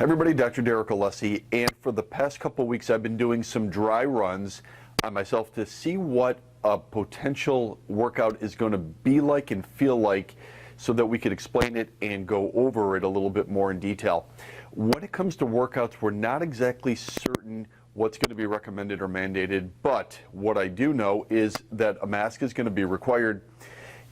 Everybody, Dr. Derek Alessi, and for the past couple weeks I've been doing some dry runs on myself to see what a potential workout is going to be like and feel like so that we could explain it and go over it a little bit more in detail. When it comes to workouts, we're not exactly certain what's going to be recommended or mandated, but what I do know is that a mask is going to be required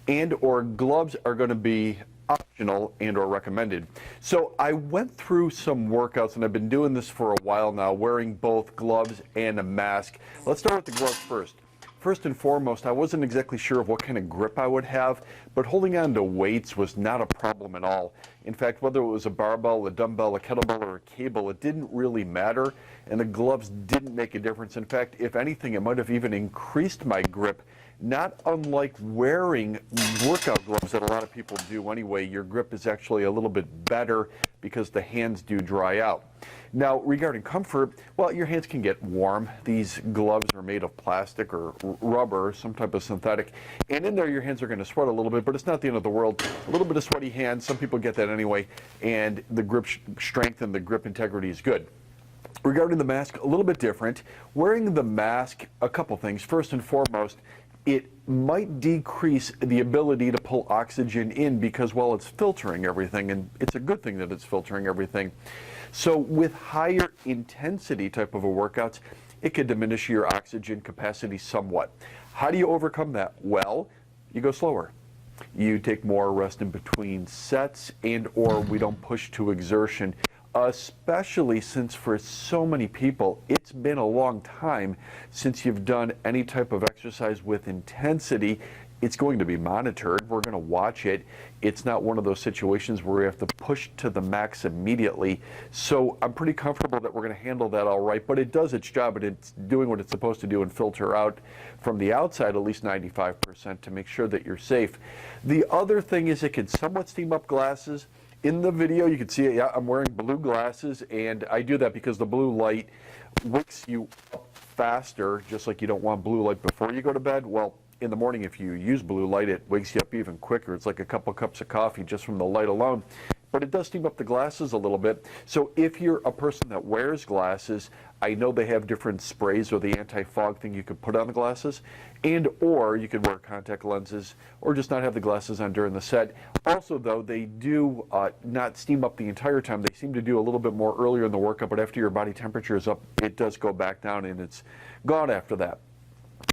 and or gloves are going to be optional and or recommended. So I went through some workouts, and I've been doing this for a while now, wearing both gloves and a mask. Let's start with the gloves first. First and foremost, I wasn't exactly sure of what kind of grip I would have, but holding on to weights was not a problem at all. In fact, whether it was a barbell, a dumbbell, a kettlebell, or a cable, it didn't really matter, and the gloves didn't make a difference. In fact, if anything, it might have even increased my grip. Not unlike wearing workout gloves that a lot of people do anyway, your grip is actually a little bit better because the hands do dry out. Now, regarding comfort, well, your hands can get warm. These gloves are made of plastic or rubber, some type of synthetic, and in there your hands are going to sweat a little bit, but it's not the end of the world. A little bit of sweaty hands, some people get that anyway, and the grip strength and the grip integrity is good. Regarding the mask, a little bit different. Wearing the mask, a couple things. First and foremost, it might decrease the ability to pull oxygen in because, well, it's filtering everything, and it's a good thing that it's filtering everything. So with higher intensity type of a workouts, it could diminish your oxygen capacity somewhat. How do you overcome that? Well, you go slower. You take more rest in between sets, and or we don't push to exertion. Especially since for so many people, it's been a long time since you've done any type of exercise with intensity. It's going to be monitored. We're going to watch it. It's not one of those situations where we have to push to the max immediately. So I'm pretty comfortable that we're going to handle that all right, but it does its job, and it's doing what it's supposed to do and filter out from the outside at least 95% to make sure that you're safe. The other thing is it can somewhat steam up glasses. In the video, you can see it. Yeah, I'm wearing blue glasses, and I do that because the blue light wakes you up faster, just like you don't want blue light before you go to bed. Well, in the morning, if you use blue light, it wakes you up even quicker. It's like a couple cups of coffee just from the light alone. But it does steam up the glasses a little bit. So if you're a person that wears glasses, I know they have different sprays or the anti-fog thing you could put on the glasses, and or you could wear contact lenses or just not have the glasses on during the set. Also, though, they do not steam up the entire time. They seem to do a little bit more earlier in the workout, but after your body temperature is up, it does go back down and it's gone after that.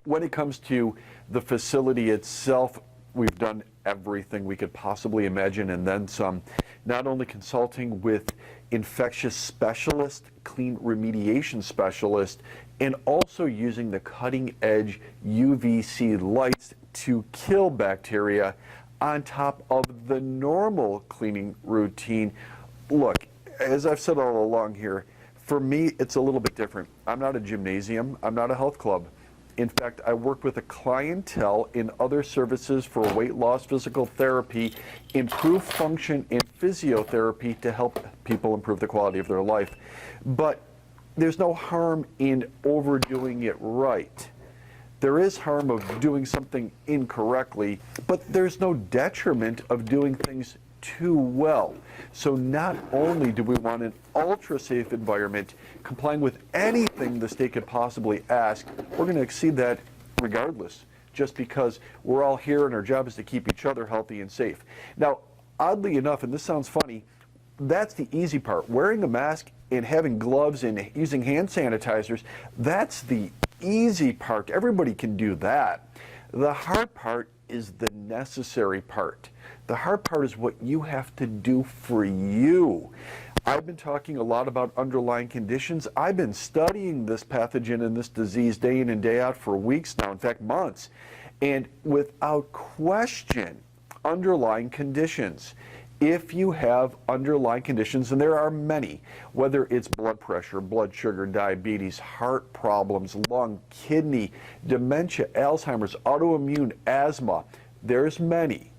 When it comes to the facility itself, we've done everything we could possibly imagine and then some. Not only consulting with infectious specialists, clean remediation specialists, and also using the cutting edge UVC lights to kill bacteria on top of the normal cleaning routine. Look, as I've said all along here, for me it's a little bit different. I'm not a gymnasium, I'm not a health club. In fact, I work with a clientele in other services for weight loss, physical therapy, improved function, and physiotherapy to help people improve the quality of their life. But there's no harm in overdoing it right. There is harm of doing something incorrectly, but there's no detriment of doing things too well. So not only do we want an ultra-safe environment, complying with anything the state could possibly ask, we're going to exceed that regardless, just because we're all here and our job is to keep each other healthy and safe. Now, oddly enough, and this sounds funny, that's the easy part. Wearing a mask and having gloves and using hand sanitizers, that's the easy part. Everybody can do that. The hard part is the necessary part. The hard part is what you have to do for you. I've been talking a lot about underlying conditions. I've been studying this pathogen and this disease day in and day out for weeks now, in fact months. And without question, underlying conditions. If you have underlying conditions, and there are many, whether it's blood pressure, blood sugar, diabetes, heart problems, lung, kidney, dementia, Alzheimer's, autoimmune, asthma, there's many.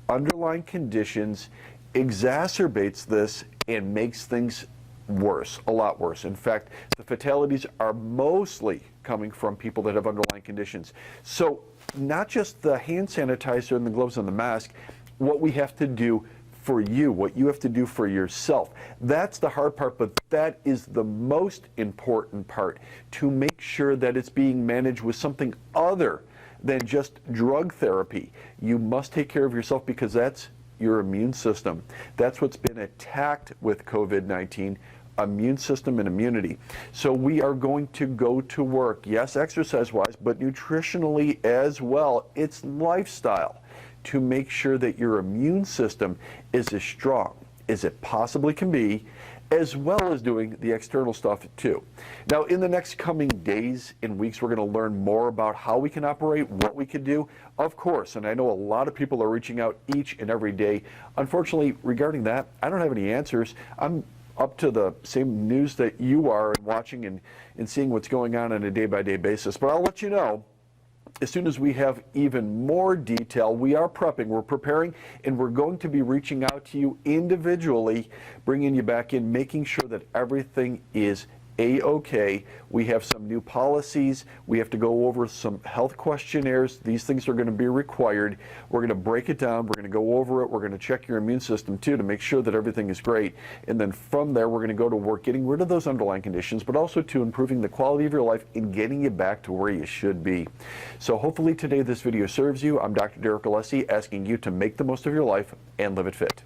Underlying conditions exacerbates this and makes things worse, a lot worse. In fact, the fatalities are mostly coming from people that have underlying conditions. So not just the hand sanitizer and the gloves and the mask, what we have to do for you, what you have to do for yourself. That's the hard part, but that is the most important part, to make sure that it's being managed with something other than just drug therapy. You must take care of yourself, because that's your immune system. That's what's been attacked with COVID-19, immune system and immunity. So we are going to go to work, yes, exercise-wise, but nutritionally as well. It's lifestyle, to make sure that your immune system is as strong as it possibly can be, as well as doing the external stuff too. Now, in the next coming days and weeks, we're going to learn more about how we can operate, what we can do, of course, and I know a lot of people are reaching out each and every day. Unfortunately, regarding that, I don't have any answers. I'm up to the same news that you are, and watching and seeing what's going on a day-by-day basis. But I'll let you know as soon as we have even more detail. We are prepping, we're preparing, and we're going to be reaching out to you individually, bringing you back in, making sure that everything is A-OK. We have some new policies. We have to go over some health questionnaires. These things are going to be required. We're going to break it down. We're going to go over it. We're going to check your immune system too, to make sure that everything is great. And then from there, we're going to go to work getting rid of those underlying conditions, but also to improving the quality of your life and getting you back to where you should be. So hopefully today this video serves you. I'm Dr. Alessi, asking you to make the most of your life and live it fit.